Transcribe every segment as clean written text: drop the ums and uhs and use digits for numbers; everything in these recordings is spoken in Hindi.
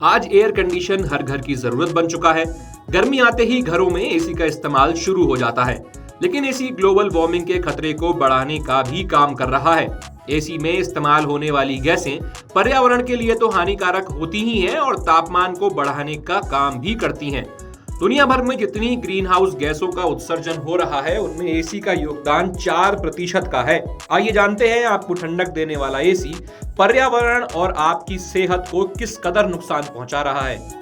आज एयर कंडीशन हर घर की जरूरत बन चुका है। गर्मी आते ही घरों में एसी का इस्तेमाल शुरू हो जाता है, लेकिन एसी ग्लोबल वार्मिंग के खतरे को बढ़ाने का भी काम कर रहा है। एसी में इस्तेमाल होने वाली गैसें पर्यावरण के लिए तो हानिकारक होती ही हैं और तापमान को बढ़ाने का काम भी करती हैं। दुनिया भर में जितनी ग्रीन हाउस गैसों का उत्सर्जन हो रहा है, उनमें एसी का योगदान 4% का है। आइए जानते हैं आपको ठंडक देने वाला एसी पर्यावरण और आपकी सेहत को किस कदर नुकसान पहुंचा रहा है।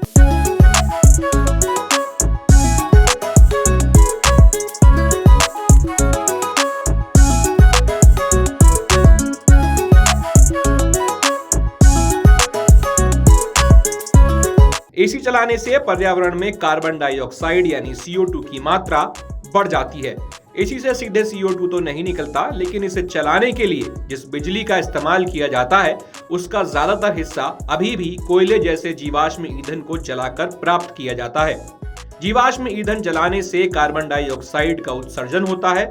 एसी चलाने से पर्यावरण में कार्बन डाइऑक्साइड यानी CO2 की मात्रा बढ़ जाती है। एसी से सीधे CO2 तो नहीं निकलता, लेकिन इसे चलाने के लिए जिस बिजली का इस्तेमाल किया जाता है, उसका ज्यादातर हिस्सा अभी भी कोयले जैसे जीवाश्म ईंधन को जलाकर प्राप्त किया जाता है। जीवाश्म ईंधन जलाने से कार्बन डाइऑक्साइड का उत्सर्जन होता है,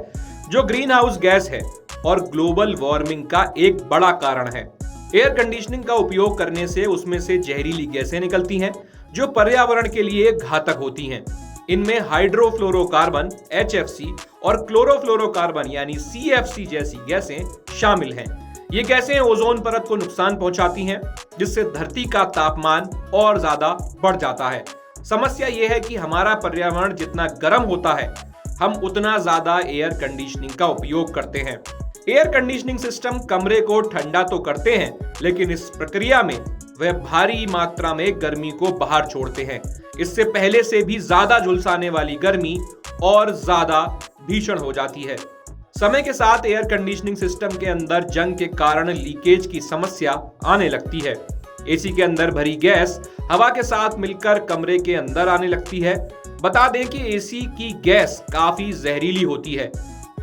जो ग्रीन हाउस गैस है और ग्लोबल वार्मिंग का एक बड़ा कारण है। एयर कंडीशनिंग का उपयोग करने से उसमें से जहरीली गैसें निकलती हैं, जो पर्यावरण के लिए घातक होती हैं। इनमें हाइड्रोफ्लोरोकार्बन HFC और क्लोरोफ्लोरोकार्बन यानी CFC जैसी गैसें शामिल हैं। ये गैसें ओजोन परत को नुकसान पहुंचाती हैं, जिससे धरती का तापमान और ज्यादा बढ़ जाता है। समस्या ये है कि हमारा पर्यावरण जितना गर्म होता है, हम उतना ज्यादा एयर कंडीशनिंग का उपयोग करते हैं। एयर कंडीशनिंग सिस्टम कमरे को ठंडा तो करते हैं, लेकिन इस प्रक्रिया में वह भारी मात्रा में गर्मी को बाहर छोड़ते हैं। इससे पहले से भी ज्यादा झुलसाने वाली गर्मी और ज्यादा भीषण हो जाती है। समय के साथ एयर कंडीशनिंग सिस्टम के अंदर जंग के कारण लीकेज की समस्या आने लगती है। एसी के अंदर भरी गैस हवा के साथ मिलकर कमरे के अंदर आने लगती है। बता दें कि एसी की गैस काफी जहरीली होती है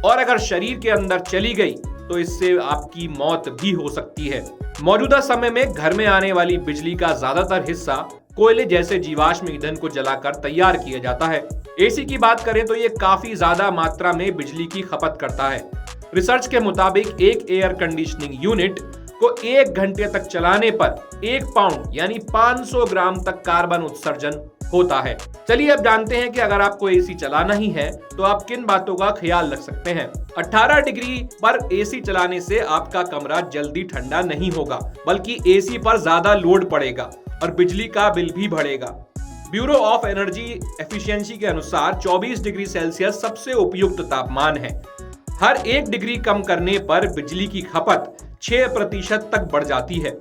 और अगर शरीर के अंदर चली गई तो इससे आपकी मौत भी हो सकती है। मौजूदा समय में घर में आने वाली बिजली का ज्यादातर हिस्सा कोयले जैसे जीवाश्म ईंधन को जलाकर तैयार किया जाता है। एसी की बात करें तो ये काफी ज्यादा मात्रा में बिजली की खपत करता है। रिसर्च के मुताबिक एक एयर कंडीशनिंग यूनिट को 1 घंटे तक चलाने पर 1 पाउंड यानी 500 ग्राम तक कार्बन उत्सर्जन होता है। चलिए अब जानते हैं कि अगर आपको एसी चलाना ही है तो आप किन बातों का ख्याल रख सकते हैं। 18 डिग्री पर एसी चलाने से आपका कमरा जल्दी ठंडा नहीं होगा, बल्कि एसी पर ज्यादा लोड पड़ेगा और बिजली का बिल भी बढ़ेगा। ब्यूरो ऑफ एनर्जी एफिशिएंसी के अनुसार 24 डिग्री सेल्सियस सबसे उपयुक्त तापमान है। हर 1 डिग्री कम करने पर बिजली की खपत 6% तक बढ़ जाती है।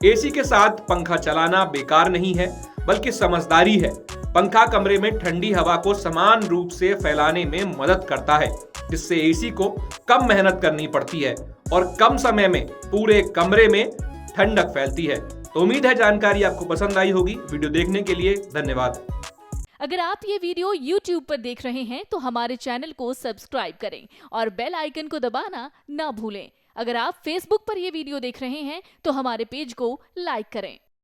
एसी के साथ पंखा चलाना बेकार नहीं है, बल्कि समझदारी है। पंखा कमरे में ठंडी हवा को समान रूप से फैलाने में मदद करता है, जिससे एसी को कम मेहनत करनी पड़ती है और कम समय में पूरे कमरे में ठंडक फैलती है। तो उम्मीद है जानकारी आपको पसंद आई होगी। वीडियो देखने के लिए धन्यवाद। अगर आप ये वीडियो YouTube पर देख रहे हैं तो हमारे चैनल को सब्सक्राइब करें और बेल आइकन को दबाना ना भूलें। अगर आप Facebook पर ये वीडियो देख रहे हैं तो हमारे पेज को लाइक करें।